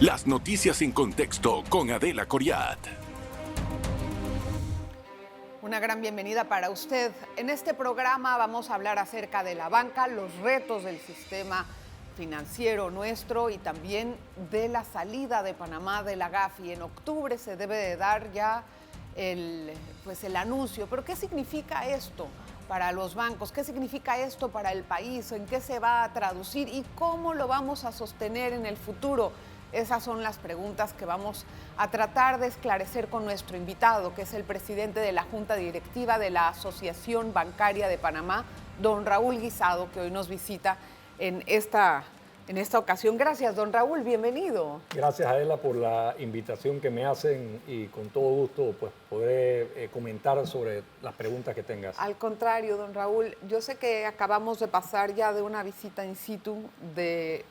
Las noticias en contexto con Adela Coriat. Una gran bienvenida para usted. En este programa vamos a hablar acerca de la banca, los retos del sistema financiero nuestro y también de la salida de Panamá de la GAFI. En octubre se debe de dar ya el anuncio. Pero ¿qué significa esto para los bancos? ¿Qué significa esto para el país? ¿En qué se va a traducir? ¿Y cómo lo vamos a sostener en el futuro? Esas son las preguntas que vamos a tratar de esclarecer con nuestro invitado, que es el presidente de la Junta Directiva de la Asociación Bancaria de Panamá, don Raúl Guisado, que hoy nos visita en esta ocasión. Gracias, don Raúl, bienvenido. Gracias, Adela, por la invitación que me hacen y con todo gusto pues, podré comentar sobre las preguntas que tengas. Al contrario, don Raúl, yo sé que acabamos de pasar ya de una visita in situ de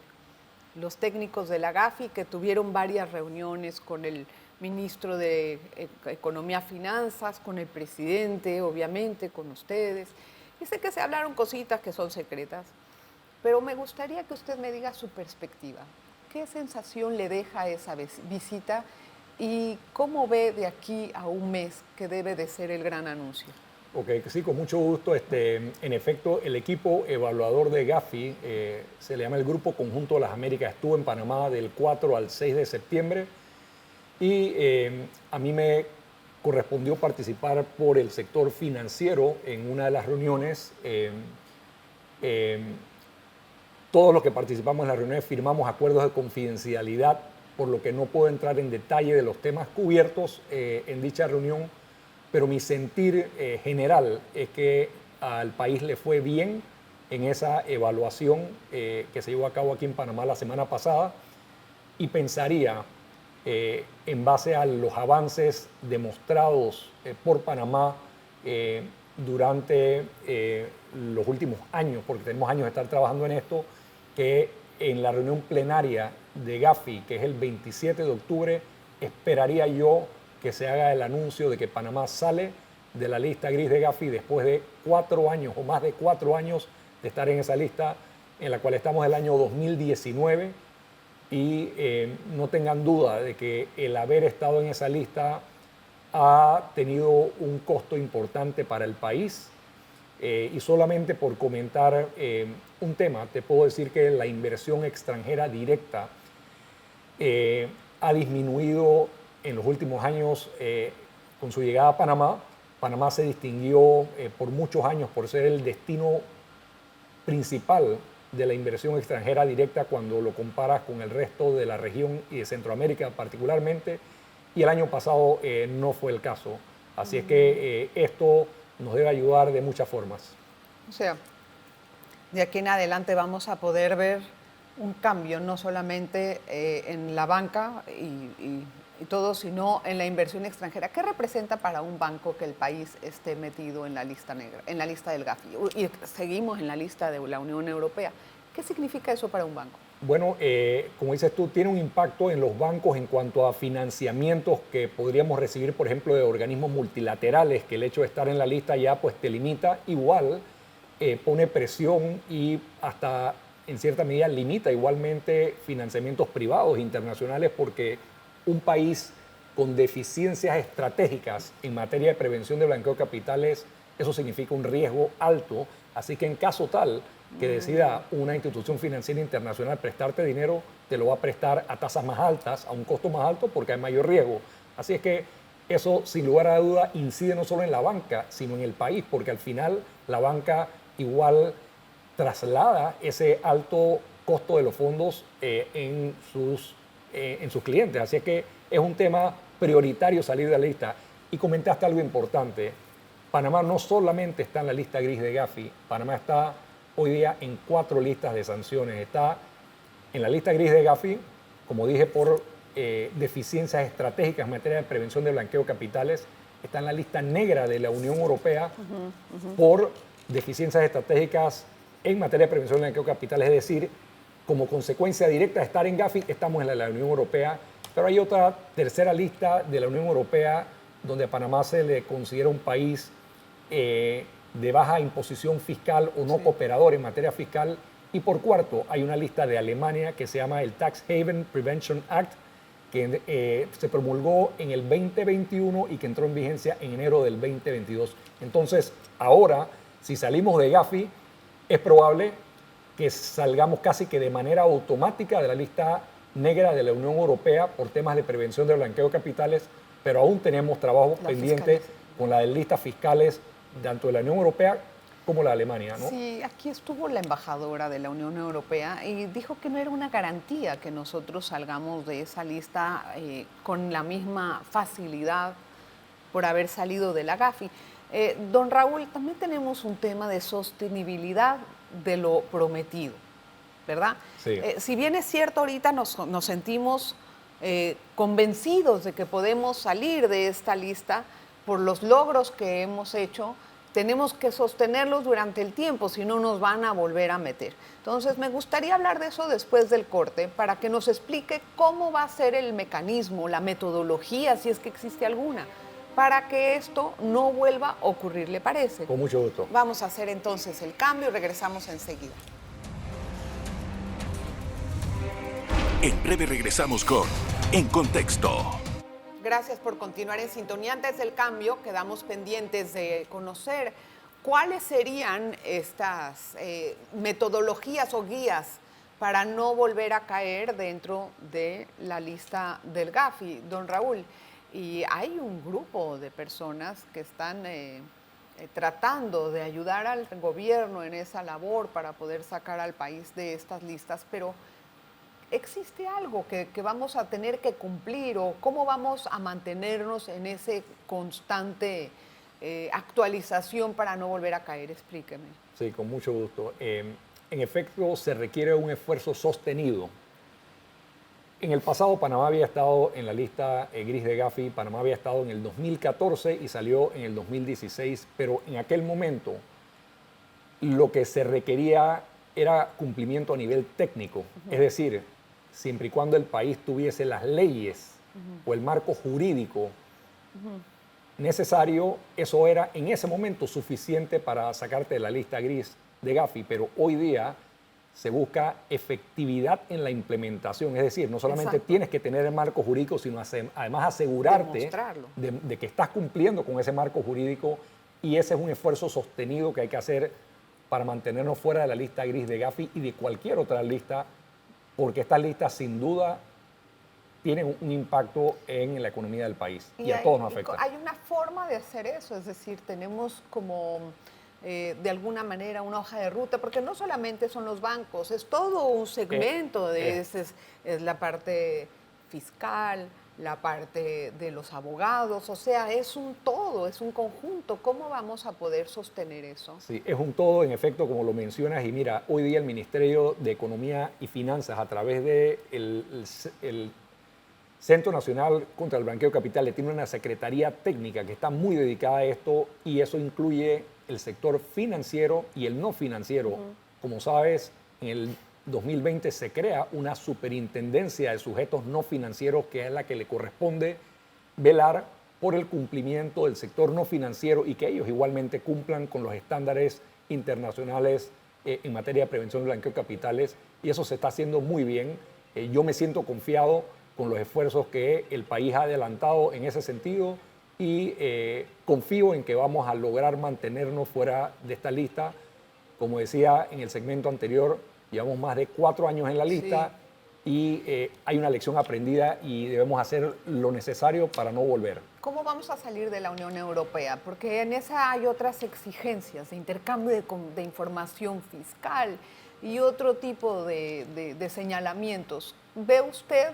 los técnicos de la GAFI, que tuvieron varias reuniones con el ministro de Economía y Finanzas, con el presidente, obviamente, con ustedes. Y sé que se hablaron cositas que son secretas, pero me gustaría que usted me diga su perspectiva. ¿Qué sensación le deja esa visita y cómo ve de aquí a un mes que debe de ser el gran anuncio? Ok, sí, con mucho gusto. En efecto, el equipo evaluador de GAFI, se le llama el Grupo Conjunto de las Américas, estuvo en Panamá del 4 al 6 de septiembre y a mí me correspondió participar por el sector financiero en una de las reuniones. Todos los que participamos en las reuniones firmamos acuerdos de confidencialidad, por lo que no puedo entrar en detalle de los temas cubiertos en dicha reunión. Pero mi sentir general es que al país le fue bien en esa evaluación que se llevó a cabo aquí en Panamá la semana pasada y pensaría, en base a los avances demostrados por Panamá durante los últimos años, porque tenemos años de estar trabajando en esto, que en la reunión plenaria de GAFI, que es el 27 de octubre, esperaría yo que se haga el anuncio de que Panamá sale de la lista gris de GAFI después de 4 años o más de 4 años de estar en esa lista en la cual estamos el año 2019 y no tengan duda de que el haber estado en esa lista ha tenido un costo importante para el país y solamente por comentar un tema te puedo decir que la inversión extranjera directa ha disminuido en los últimos años con su llegada a Panamá. Panamá se distinguió por muchos años por ser el destino principal de la inversión extranjera directa cuando lo comparas con el resto de la región y de Centroamérica particularmente, y el año pasado no fue el caso. Así es que esto nos debe ayudar de muchas formas. O sea, de aquí en adelante vamos a poder ver un cambio, no solamente en la banca y todo, sino en la inversión extranjera. ¿Qué representa para un banco que el país esté metido en la lista negra, en la lista del GAFI? Y seguimos en la lista de la Unión Europea. ¿Qué significa eso para un banco? Bueno, como dices tú, tiene un impacto en los bancos en cuanto a financiamientos que podríamos recibir, por ejemplo, de organismos multilaterales, que el hecho de estar en la lista ya pues te limita. Igual pone presión y hasta en cierta medida limita igualmente financiamientos privados internacionales, porque un país con deficiencias estratégicas en materia de prevención de blanqueo de capitales, eso significa un riesgo alto. Así que en caso tal que decida una institución financiera internacional prestarte dinero, te lo va a prestar a tasas más altas, a un costo más alto, porque hay mayor riesgo. Así es que eso, sin lugar a duda, incide no solo en la banca, sino en el país, porque al final la banca igual traslada ese alto costo de los fondos en sus clientes. Así es que es un tema prioritario salir de la lista. Y comentaste algo importante. Panamá no solamente está en la lista gris de GAFI, Panamá está hoy día en 4 listas de sanciones. Está en la lista gris de GAFI, como dije, por deficiencias estratégicas en materia de prevención de blanqueo de capitales. Está en la lista negra de la Unión Europea por deficiencias estratégicas en materia de prevención de blanqueo de capitales, es decir, como consecuencia directa de estar en GAFI, estamos en la Unión Europea, pero hay otra tercera lista de la Unión Europea donde a Panamá se le considera un país de baja imposición fiscal o no cooperador en materia fiscal, Y por cuarto, hay una lista de Alemania que se llama el Tax Haven Prevention Act, que se promulgó en el 2021 y que entró en vigencia en enero del 2022. Entonces, ahora, si salimos de Gafi, es probable que salgamos casi que de manera automática de la lista negra de la Unión Europea por temas de prevención de blanqueo de capitales, pero aún tenemos trabajo pendiente con las listas fiscales tanto de la Unión Europea como la de Alemania, ¿no? Sí, aquí estuvo la embajadora de la Unión Europea y dijo que no era una garantía que nosotros salgamos de esa lista con la misma facilidad por haber salido de la Gafi. Don Raúl, también tenemos un tema de sostenibilidad de lo prometido, ¿verdad? Sí. Si bien es cierto, ahorita nos sentimos convencidos de que podemos salir de esta lista por los logros que hemos hecho, tenemos que sostenerlos durante el tiempo, si no nos van a volver a meter. Entonces, me gustaría hablar de eso después del corte, para que nos explique cómo va a ser el mecanismo, la metodología, si es que existe alguna, para que esto no vuelva a ocurrir, ¿le parece? Con mucho gusto. Vamos a hacer entonces el cambio y regresamos enseguida. En breve regresamos con En Contexto. Gracias por continuar en sintonía. Antes del cambio, quedamos pendientes de conocer cuáles serían estas metodologías o guías para no volver a caer dentro de la lista del Gafi, don Raúl. Y hay un grupo de personas que están tratando de ayudar al gobierno en esa labor para poder sacar al país de estas listas, pero ¿existe algo que vamos a tener que cumplir o cómo vamos a mantenernos en ese constante actualización para no volver a caer? Explíqueme. Sí, con mucho gusto. En efecto, se requiere un esfuerzo sostenido. En el pasado, Panamá había estado en la lista gris de Gafi. Panamá había estado en el 2014 y salió en el 2016, pero en aquel momento lo que se requería era cumplimiento a nivel técnico, es decir, siempre y cuando el país tuviese las leyes o el marco jurídico necesario, eso era en ese momento suficiente para sacarte de la lista gris de Gafi, pero hoy día se busca efectividad en la implementación, es decir, no solamente tienes que tener el marco jurídico, sino además asegurarte de que estás cumpliendo con ese marco jurídico, y ese es un esfuerzo sostenido que hay que hacer para mantenernos fuera de la lista gris de Gafi y de cualquier otra lista, porque estas listas sin duda tienen un impacto en la economía del país y a todos nos afecta. Hay una forma de hacer eso, es decir, tenemos como de alguna manera una hoja de ruta, porque no solamente son los bancos, es todo un segmento es la parte fiscal, la parte de los abogados, o sea, es un todo, es un conjunto. ¿Cómo vamos a poder sostener eso? Sí, es un todo, en efecto, como lo mencionas, y mira, hoy día el Ministerio de Economía y Finanzas, a través de el Centro Nacional contra el Blanqueo de Capitales, tiene una secretaría técnica que está muy dedicada a esto, y eso incluye el sector financiero y el no financiero. Como sabes, en el 2020 se crea una superintendencia de sujetos no financieros, que es la que le corresponde velar por el cumplimiento del sector no financiero y que ellos igualmente cumplan con los estándares internacionales en materia de prevención de blanqueo de capitales, y eso se está haciendo muy bien. Yo me siento confiado con los esfuerzos que el país ha adelantado en ese sentido, y confío en que vamos a lograr mantenernos fuera de esta lista. Como decía en el segmento anterior, llevamos más de 4 años en la lista, y hay una lección aprendida y debemos hacer lo necesario para no volver. ¿Cómo vamos a salir de la Unión Europea? Porque en esa hay otras exigencias de intercambio de información fiscal y otro tipo de señalamientos. ¿Ve usted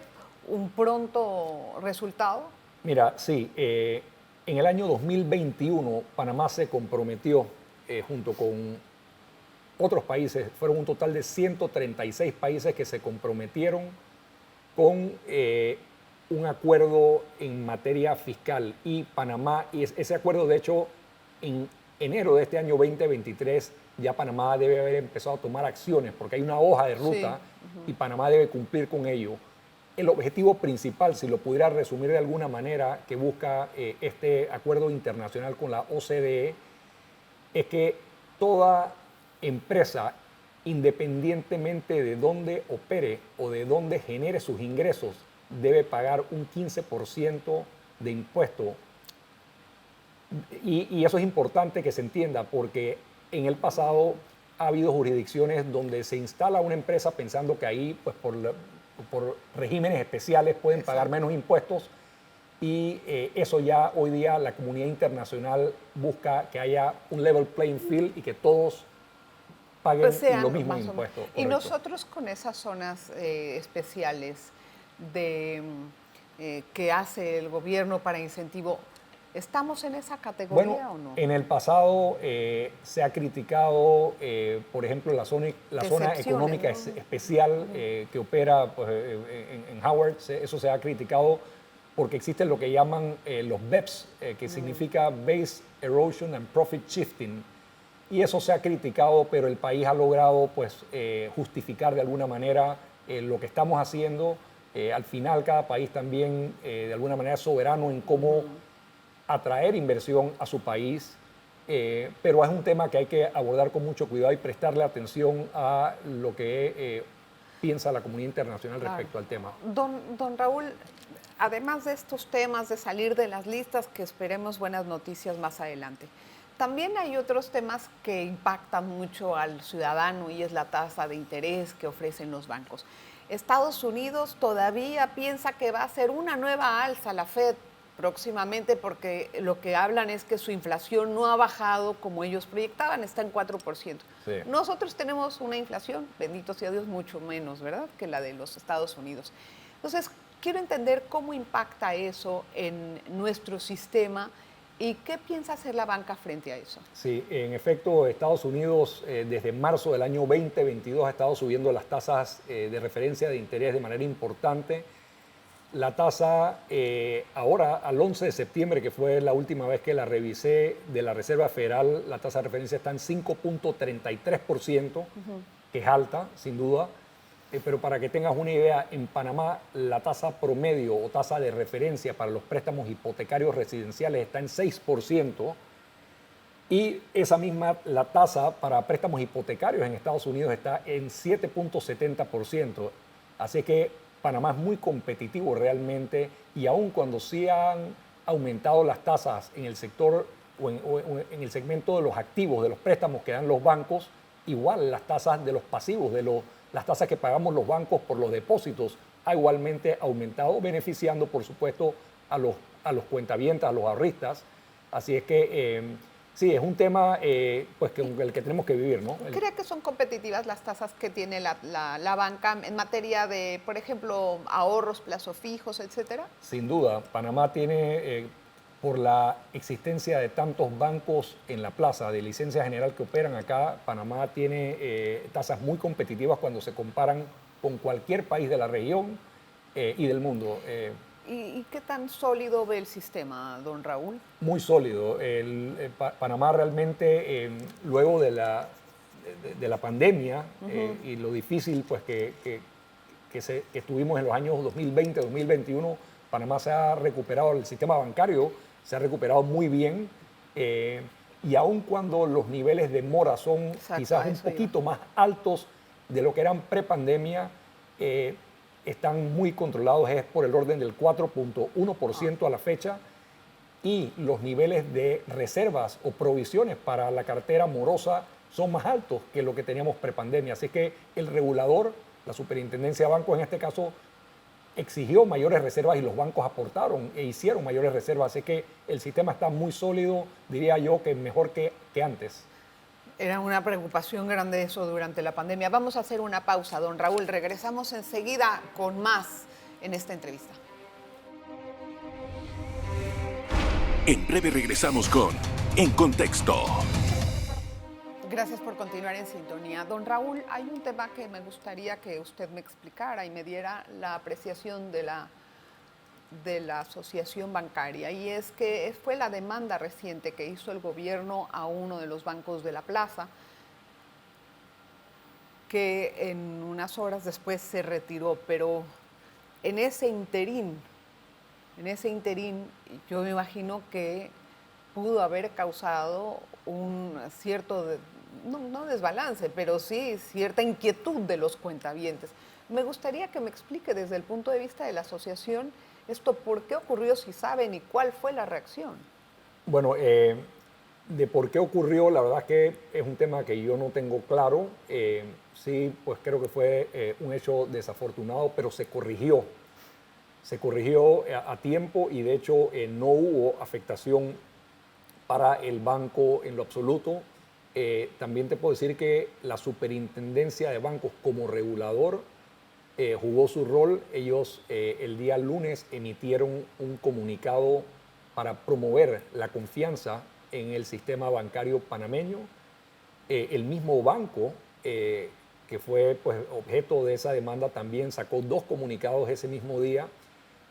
un pronto resultado? Mira, sí, en el año 2021 Panamá se comprometió junto con otros países, fueron un total de 136 países que se comprometieron con un acuerdo en materia fiscal, y Panamá, y ese acuerdo de hecho en enero de este año 2023 ya Panamá debe haber empezado a tomar acciones porque hay una hoja de ruta y Panamá debe cumplir con ello. El objetivo principal, si lo pudiera resumir de alguna manera, que busca este acuerdo internacional con la OCDE, es que toda empresa independientemente de dónde opere o de dónde genere sus ingresos, debe pagar un 15% de impuesto. Y eso es importante que se entienda porque en el pasado ha habido jurisdicciones donde se instala una empresa pensando que ahí, pues por regímenes especiales, pueden pagar menos impuestos y eso ya hoy día la comunidad internacional busca que haya un level playing field y que todos paguen Pues sean lo mismo más o menos. impuesto. Y Correcto. nosotros con esas zonas especiales de, que hace el gobierno para incentivo, ¿estamos en esa categoría Bueno, o no? en el pasado se ha criticado, por ejemplo, la zona Excepciones, económica ¿no? especial que opera pues, en Howard. Eso se ha criticado porque existen lo que llaman los BEPS, que significa Base Erosion and Profit Shifting. Y eso se ha criticado, pero el país ha logrado pues, justificar de alguna manera lo que estamos haciendo. Al final, cada país también, de alguna manera, es soberano en cómo atraer inversión a su país, pero es un tema que hay que abordar con mucho cuidado y prestarle atención a lo que piensa la comunidad internacional respecto al tema. Don Raúl, además de estos temas de salir de las listas, que esperemos buenas noticias más adelante, también hay otros temas que impactan mucho al ciudadano y es la tasa de interés que ofrecen los bancos. Estados Unidos todavía piensa que va a ser una nueva alza la Fed próximamente porque lo que hablan es que su inflación no ha bajado como ellos proyectaban, está en 4%. Sí. Nosotros tenemos una inflación, bendito sea Dios, mucho menos, ¿verdad?, que la de los Estados Unidos. Entonces, quiero entender cómo impacta eso en nuestro sistema y qué piensa hacer la banca frente a eso. Sí, en efecto, Estados Unidos desde marzo del año 2022 ha estado subiendo las tasas de referencia de interés de manera importante. La tasa ahora, al 11 de septiembre, que fue la última vez que la revisé, de la Reserva Federal, la tasa de referencia está en 5.33%, que es alta, sin duda. Pero para que tengas una idea, en Panamá la tasa promedio o tasa de referencia para los préstamos hipotecarios residenciales está en 6%. Y esa misma, la tasa para préstamos hipotecarios en Estados Unidos está en 7.70%. Así que Panamá es muy competitivo realmente y aun cuando sí han aumentado las tasas en el sector o en el segmento de los activos, de los préstamos que dan los bancos, igual las tasas de los pasivos, las tasas que pagamos los bancos por los depósitos, ha igualmente aumentado, beneficiando por supuesto a los cuentavientes, a los ahorristas. Así es que sí, es un tema pues con el que tenemos que vivir, ¿no? ¿Cree que son competitivas las tasas que tiene la banca en materia de, por ejemplo, ahorros, plazos fijos, etcétera? Sin duda, Panamá tiene, por la existencia de tantos bancos en la plaza de licencia general que operan acá, Panamá tiene tasas muy competitivas cuando se comparan con cualquier país de la región y del mundo. ¿Y qué tan sólido ve el sistema, don Raúl? Muy sólido. Panamá realmente, luego de la pandemia y lo difícil pues, que estuvimos en los años 2020, 2021, Panamá se ha recuperado, el sistema bancario se ha recuperado muy bien y aun cuando los niveles de mora son quizás un poquito más altos de lo que eran prepandemia, están muy controlados, es por el orden del 4.1% a la fecha, y los niveles de reservas o provisiones para la cartera morosa son más altos que lo que teníamos prepandemia. Así que el regulador, la Superintendencia de Bancos en este caso, exigió mayores reservas y los bancos aportaron e hicieron mayores reservas. Así que el sistema está muy sólido, diría yo que mejor que antes. Era una preocupación grande eso durante la pandemia. Vamos a hacer una pausa, don Raúl. Regresamos enseguida con más en esta entrevista. En breve regresamos con En Contexto. Gracias por continuar en sintonía. Don Raúl, hay un tema que me gustaría que usted me explicara y me diera la apreciación de la asociación bancaria, y es que fue la demanda reciente que hizo el gobierno a uno de los bancos de la plaza, que en unas horas después se retiró, pero en ese interín yo me imagino que pudo haber causado un cierto no desbalance, pero sí cierta inquietud de los cuentavientes. Me gustaría que me explique desde el punto de vista de la asociación esto, por qué ocurrió, si saben, y cuál fue la reacción. Bueno, de por qué ocurrió, la verdad es que es un tema que yo no tengo claro. Sí, pues creo que fue un hecho desafortunado, pero se corrigió. Se corrigió a tiempo y de hecho no hubo afectación para el banco en lo absoluto. También te puedo decir que la superintendencia de bancos como regulador jugó su rol. Ellos el día lunes emitieron un comunicado para promover la confianza en el sistema bancario panameño. El mismo banco que fue pues, objeto de esa demanda también sacó 2 comunicados ese mismo día.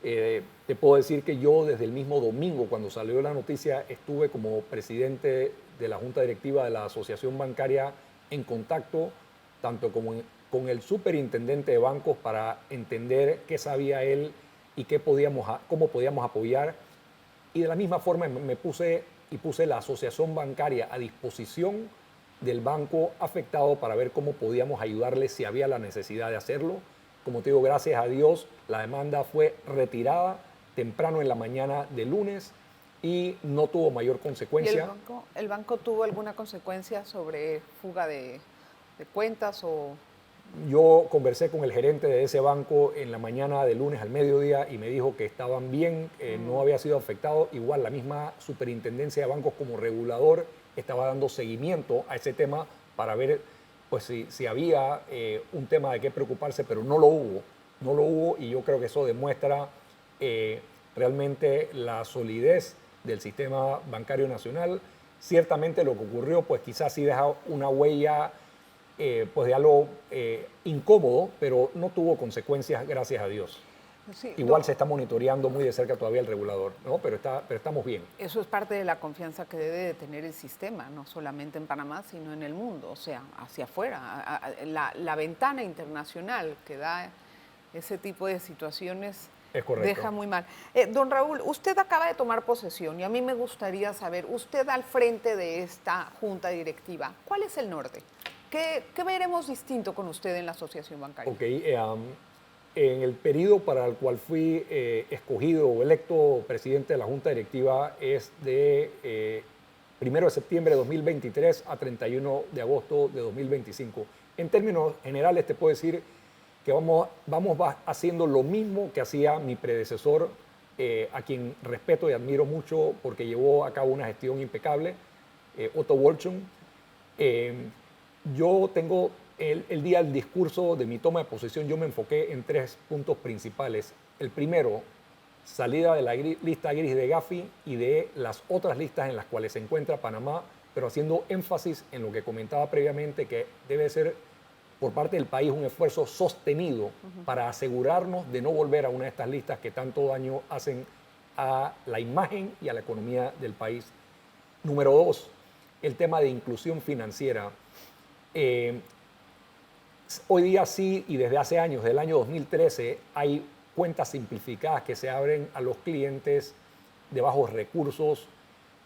Te puedo decir que yo desde el mismo domingo, cuando salió la noticia, estuve como presidente de la Junta Directiva de la Asociación Bancaria en contacto tanto con el superintendente de bancos para entender qué sabía él y cómo podíamos apoyar. Y de la misma forma me puse la asociación bancaria a disposición del banco afectado para ver cómo podíamos ayudarle si había la necesidad de hacerlo. Como te digo, gracias a Dios, la demanda fue retirada temprano en la mañana de lunes y no tuvo mayor consecuencia. ¿Y el banco tuvo alguna consecuencia sobre fuga de cuentas o...? Yo conversé con el gerente de ese banco en la mañana de lunes al mediodía y me dijo que estaban bien, no había sido afectado. Igual la misma superintendencia de bancos como regulador estaba dando seguimiento a ese tema para ver pues, si había un tema de qué preocuparse, pero no lo hubo y yo creo que eso demuestra realmente la solidez del sistema bancario nacional. Ciertamente lo que ocurrió pues quizás sí deja una huella pues de algo incómodo, pero no tuvo consecuencias, gracias a Dios. Sí, Igual se está monitoreando muy de cerca todavía el regulador, ¿no? Pero estamos bien. Eso es parte de la confianza que debe de tener el sistema, no solamente en Panamá, sino en el mundo, o sea, hacia afuera. La ventana internacional que da ese tipo de situaciones es correcto. Deja muy mal. Don Raúl, usted acaba de tomar posesión y a mí me gustaría saber, usted al frente de esta junta directiva, ¿cuál es el norte? ¿Qué veremos distinto con usted en la asociación bancaria? Ok, en el periodo para el cual fui escogido o electo presidente de la junta directiva es de 1 de septiembre de 2023 a 31 de agosto de 2025. En términos generales te puedo decir que vamos haciendo lo mismo que hacía mi predecesor, a quien respeto y admiro mucho porque llevó a cabo una gestión impecable, Otto Wolchum. Yo tengo el día del discurso de mi toma de posesión, yo me enfoqué en 3 puntos principales. El primero, salida de la lista gris de Gafi y de las otras listas en las cuales se encuentra Panamá, pero haciendo énfasis en lo que comentaba previamente, que debe ser por parte del país un esfuerzo sostenido para asegurarnos de no volver a una de estas listas que tanto daño hacen a la imagen y a la economía del país. Número 2, el tema de inclusión financiera. Hoy día sí, y desde hace años, desde el año 2013, hay cuentas simplificadas que se abren a los clientes de bajos recursos,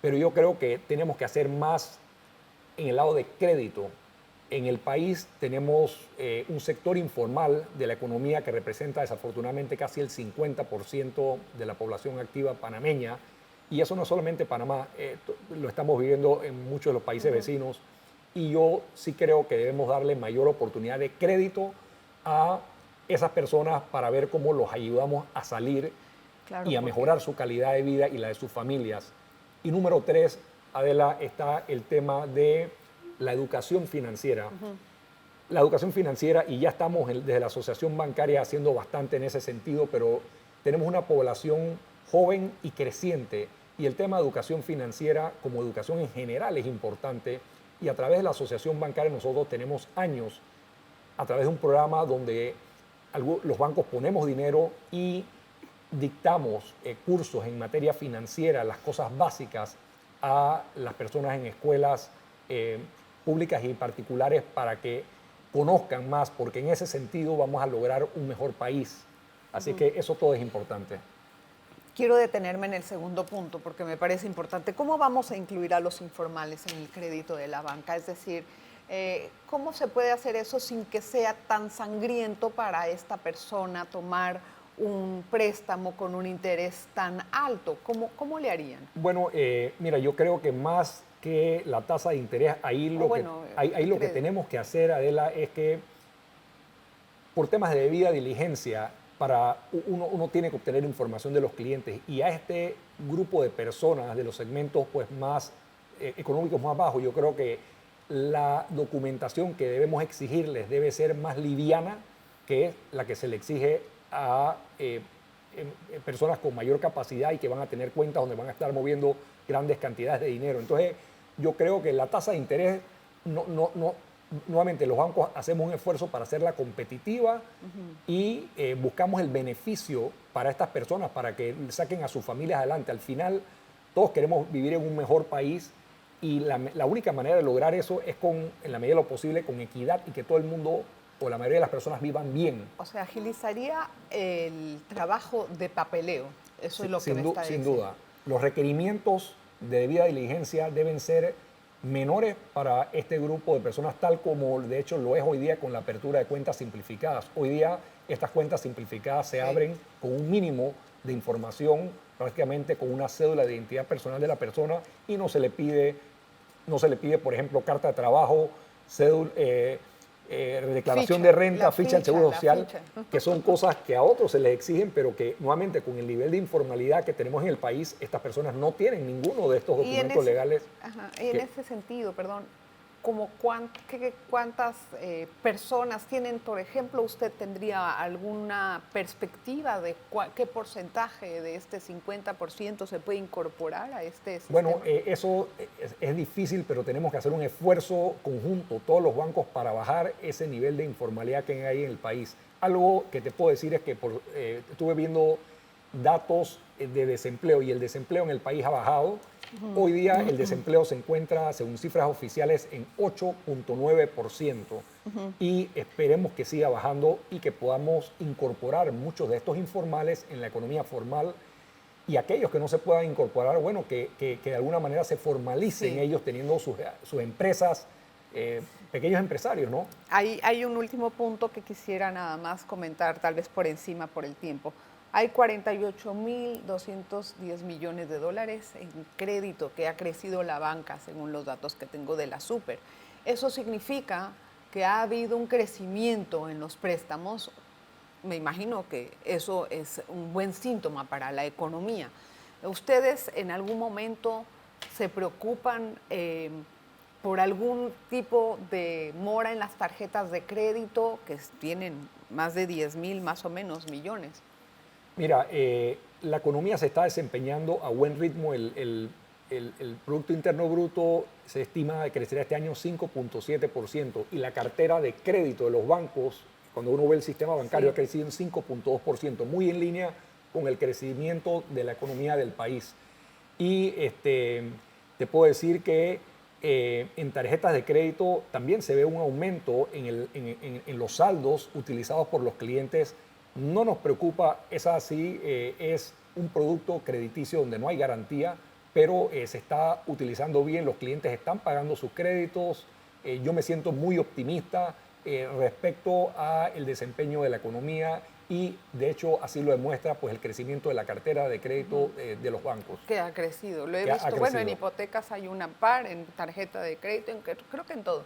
pero yo creo que tenemos que hacer más en el lado de crédito. En el país tenemos un sector informal de la economía que representa desafortunadamente casi el 50% de la población activa panameña, y eso no es solamente Panamá, lo estamos viviendo en muchos de los países vecinos, y yo sí creo que debemos darle mayor oportunidad de crédito a esas personas para ver cómo los ayudamos a salir y a mejorar su calidad de vida y la de sus familias. Y número 3, Adela, está el tema de la educación financiera. La educación financiera, y ya estamos desde la Asociación Bancaria haciendo bastante en ese sentido, pero tenemos una población joven y creciente, y el tema de educación financiera, como educación en general, es importante, y a través de la Asociación Bancaria nosotros tenemos años, a través de un programa donde los bancos ponemos dinero y dictamos cursos en materia financiera, las cosas básicas, a las personas en escuelas públicas y particulares para que conozcan más, porque en ese sentido vamos a lograr un mejor país. Así que eso todo es importante. Quiero detenerme en el segundo punto porque me parece importante. ¿Cómo vamos a incluir a los informales en el crédito de la banca? Es decir, ¿Cómo se puede hacer eso sin que sea tan sangriento para esta persona tomar un préstamo con un interés tan alto? ¿Cómo le harían? Bueno, mira, yo creo que más que la tasa de interés, ahí lo que tenemos que hacer, Adela, es que por temas de debida diligencia, uno tiene que obtener información de los clientes, y a este grupo de personas de los segmentos pues, más económicos más bajos, yo creo que la documentación que debemos exigirles debe ser más liviana que la que se le exige a personas con mayor capacidad y que van a tener cuentas donde van a estar moviendo grandes cantidades de dinero. Entonces, yo creo que la tasa de interés, nuevamente los bancos hacemos un esfuerzo para hacerla competitiva y buscamos el beneficio para estas personas, para que saquen a sus familias adelante. Al final, todos queremos vivir en un mejor país, y la única manera de lograr eso es en la medida de lo posible, con equidad, y que todo el mundo o la mayoría de las personas vivan bien. O sea, agilizaría el trabajo de papeleo. Eso es lo que me está diciendo. Sin duda. Los requerimientos de debida diligencia deben ser menores para este grupo de personas, tal como de hecho lo es hoy día con la apertura de cuentas simplificadas. Hoy día estas cuentas simplificadas se abren con un mínimo de información, prácticamente con una cédula de identidad personal de la persona, y no se le pide, por ejemplo, carta de trabajo, declaración de renta, ficha del Seguro Social, que son cosas que a otros se les exigen, pero que nuevamente con el nivel de informalidad que tenemos en el país, estas personas no tienen ninguno de estos documentos legales. Y en ese sentido, perdón, ¿cuántas personas tienen, por ejemplo, usted tendría alguna perspectiva de qué porcentaje de este 50% se puede incorporar a este sistema? Bueno, eso es difícil, pero tenemos que hacer un esfuerzo conjunto, todos los bancos, para bajar ese nivel de informalidad que hay en el país. Algo que te puedo decir es que estuve viendo datos de desempleo, y el desempleo en el país ha bajado. Hoy día el desempleo se encuentra, según cifras oficiales, en 8.9%, y esperemos que siga bajando y que podamos incorporar muchos de estos informales en la economía formal, y aquellos que no se puedan incorporar, bueno, que de alguna manera se formalicen ellos teniendo sus empresas, pequeños empresarios, ¿no? Hay un último punto que quisiera nada más comentar, tal vez por encima por el tiempo. Hay 48.210 millones de dólares en crédito que ha crecido la banca, según los datos que tengo de la Super. Eso significa que ha habido un crecimiento en los préstamos. Me imagino que eso es un buen síntoma para la economía. ¿Ustedes en algún momento se preocupan por algún tipo de mora en las tarjetas de crédito, que tienen más de 10,000 más o menos millones? Mira, la economía se está desempeñando a buen ritmo. El Producto Interno Bruto se estima que crecerá este año 5.7%, y la cartera de crédito de los bancos, cuando uno ve el sistema bancario, ha crecido en 5.2%, muy en línea con el crecimiento de la economía del país. Y te puedo decir que en tarjetas de crédito también se ve un aumento en los saldos utilizados por los clientes. No nos preocupa, es un producto crediticio donde no hay garantía, pero se está utilizando bien, los clientes están pagando sus créditos. Yo me siento muy optimista respecto al desempeño de la economía, y de hecho así lo demuestra pues el crecimiento de la cartera de crédito de los bancos. Que ha crecido, lo he visto. Bueno, en hipotecas hay una par, en tarjeta de crédito, creo que en todo.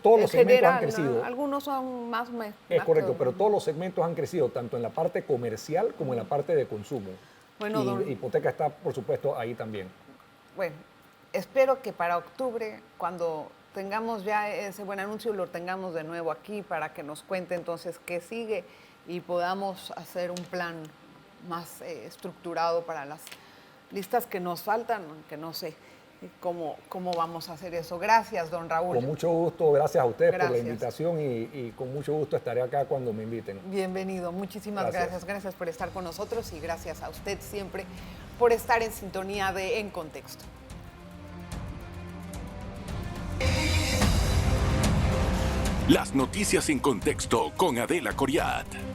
Todos los segmentos han crecido. ¿No? Algunos son más... Es correcto, pero todos los segmentos han crecido, tanto en la parte comercial como en la parte de consumo. Bueno, y hipoteca está, por supuesto, ahí también. Bueno, espero que para octubre, cuando tengamos ya ese buen anuncio, lo tengamos de nuevo aquí para que nos cuente entonces qué sigue, y podamos hacer un plan más estructurado para las listas que nos faltan, que no sé cómo vamos a hacer eso. Gracias, don Raúl. Con mucho gusto, gracias a ustedes por la invitación, y con mucho gusto estaré acá cuando me inviten. Bienvenido, muchísimas gracias. Gracias por estar con nosotros, y gracias a usted siempre por estar en sintonía de En Contexto. Las noticias en contexto con Adela Coriat.